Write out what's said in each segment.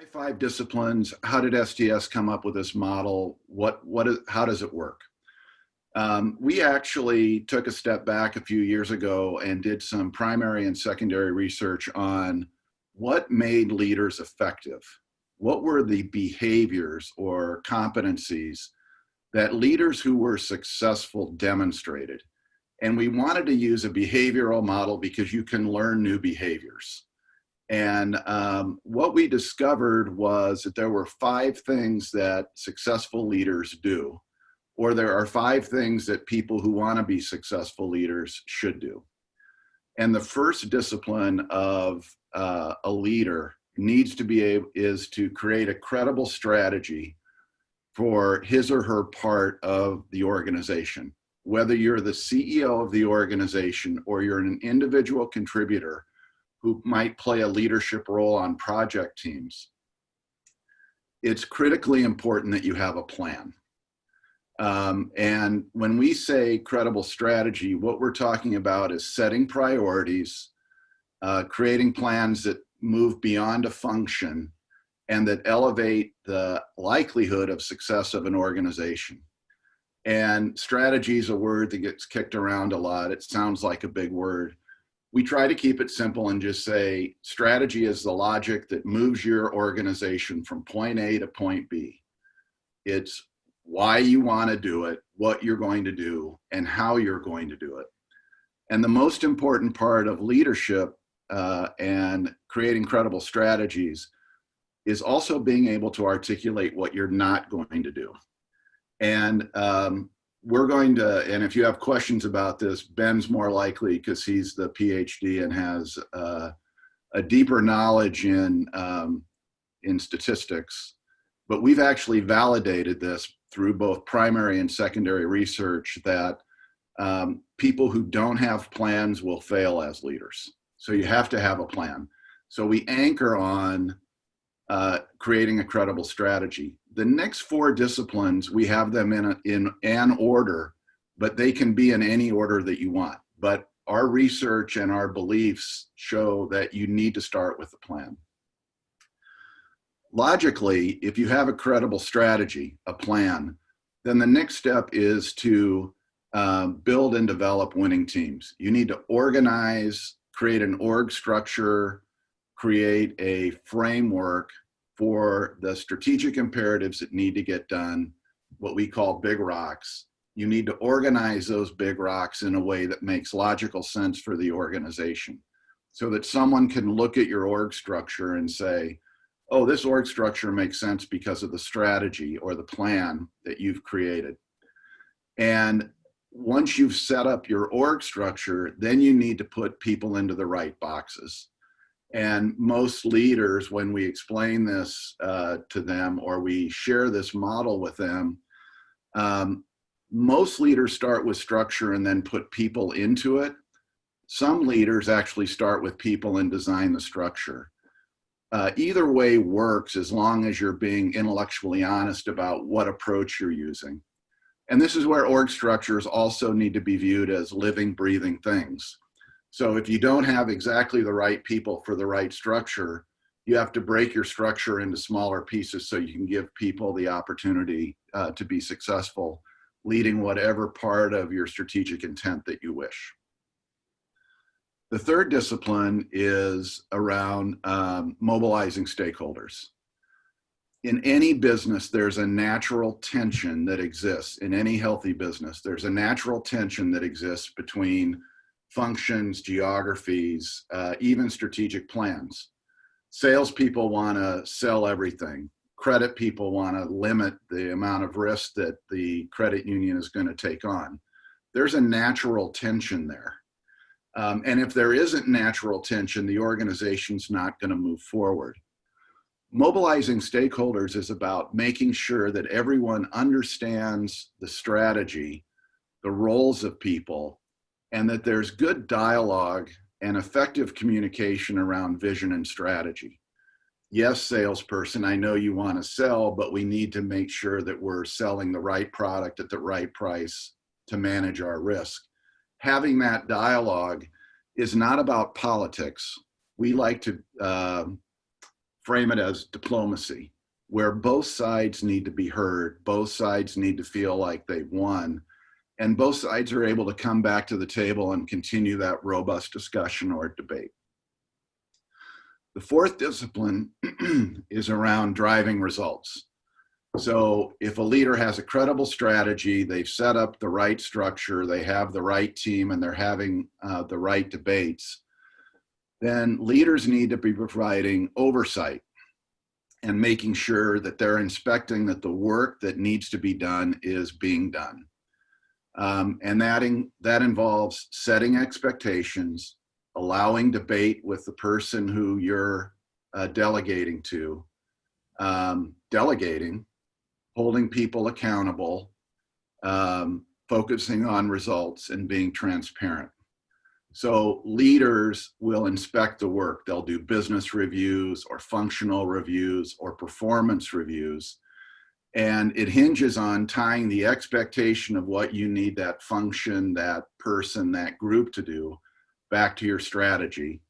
My five disciplines. How did STS come up with this model? How does it work? We actually took a step back a few years ago and did some primary and secondary research on what made leaders effective. What were the behaviors or competencies that leaders who were successful demonstrated? And we wanted to use a behavioral model because you can learn new behaviors. And what we discovered was that there were five things that successful leaders do, or there are five things that people who want to be successful leaders should do. And the first discipline of a leader needs to be is to create a credible strategy for his or her part of the organization. Whether you're the CEO of the organization or you're an individual contributor who might play a leadership role on project teams, it's critically important that you have a plan. And when we say credible strategy, what we're talking about is setting priorities, creating plans that move beyond a function and that elevate the likelihood of success of an organization. And strategy is a word that gets kicked around a lot. It sounds like a big word. We try to keep it simple and just say strategy is the logic that moves your organization from point A to point B. It's why you want to do it, what you're going to do, and how you're going to do it. And the most important part of leadership and creating credible strategies is also being able to articulate what you're not going to do. And we're going to, and if you have questions about this, Ben's more likely because he's the PhD and has a deeper knowledge in statistics. But we've actually validated this through both primary and secondary research that people who don't have plans will fail as leaders. So you have to have a plan. So we anchor on creating a credible strategy. The next four disciplines, we have them in an order, but they can be in any order that you want. But our research and our beliefs show that you need to start with a plan. Logically, if you have a credible strategy, a plan, then the next step is to build and develop winning teams. You need to organize, create an org structure, create a framework for the strategic imperatives that need to get done, what we call big rocks. You need to organize those big rocks in a way that makes logical sense for the organization so that someone can look at your org structure and say, oh, this org structure makes sense because of the strategy or the plan that you've created. And once you've set up your org structure, then you need to put people into the right boxes. And most leaders, when we explain this to them or we share this model with them, most leaders start with structure and then put people into it. Some leaders actually start with people and design the structure. Either way works as long as you're being intellectually honest about what approach you're using. And this is where org structures also need to be viewed as living, breathing things. So if you don't have exactly the right people for the right structure, you have to break your structure into smaller pieces so you can give people the opportunity to be successful, leading whatever part of your strategic intent that you wish. The third discipline is around mobilizing stakeholders. In any business, there's a natural tension that exists. In any healthy business, there's a natural tension that exists between functions, geographies, even strategic plans. Salespeople want to sell everything. Credit people want to limit the amount of risk that the credit union is going to take on. There's a natural tension there. And if there isn't natural tension, the organization's not going to move forward. Mobilizing stakeholders is about making sure that everyone understands the strategy, the roles of people, and that there's good dialogue and effective communication around vision and strategy. Yes, salesperson, I know you want to sell, but we need to make sure that we're selling the right product at the right price to manage our risk. Having that dialogue is not about politics. We like to frame it as diplomacy, where both sides need to be heard, both sides need to feel like they've won, and both sides are able to come back to the table and continue that robust discussion or debate. The fourth discipline is around driving results. So if a leader has a credible strategy, they've set up the right structure, they have the right team, and they're having the right debates, then leaders need to be providing oversight and making sure that they're inspecting that the work that needs to be done is being done. And that involves setting expectations, allowing debate with the person who you're delegating to, delegating, holding people accountable, focusing on results, and being transparent. So leaders will inspect the work. They'll do business reviews or functional reviews or performance reviews. And it hinges on tying the expectation of what you need that function, that person, that group to do back to your strategy,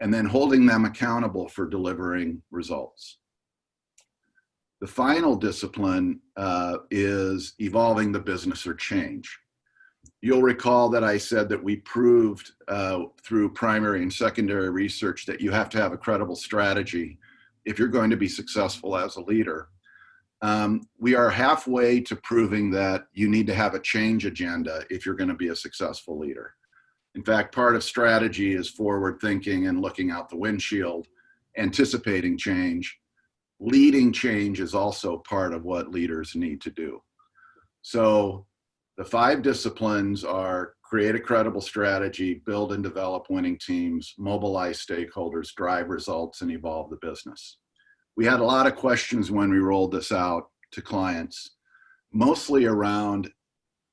and then holding them accountable for delivering results. The final discipline is evolving the business or change. You'll recall that I said that we proved through primary and secondary research that you have to have a credible strategy if you're going to be successful as a leader. We are halfway to proving that you need to have a change agenda if you're going to be a successful leader. In fact, part of strategy is forward thinking and looking out the windshield, anticipating change. Leading change is also part of what leaders need to do. So the 5 disciplines are create a credible strategy, build and develop winning teams, mobilize stakeholders, drive results, and evolve the business. We had a lot of questions when we rolled this out to clients, mostly around,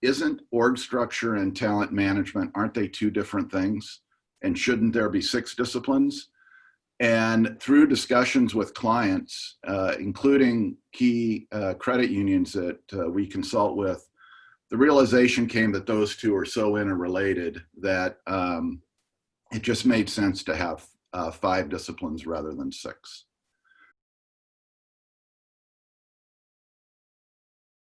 isn't org structure and talent management, aren't they 2 different things? And shouldn't there be 6 disciplines? And through discussions with clients, including key credit unions that we consult with, the realization came that those 2 are so interrelated that it just made sense to have 5 disciplines rather than 6.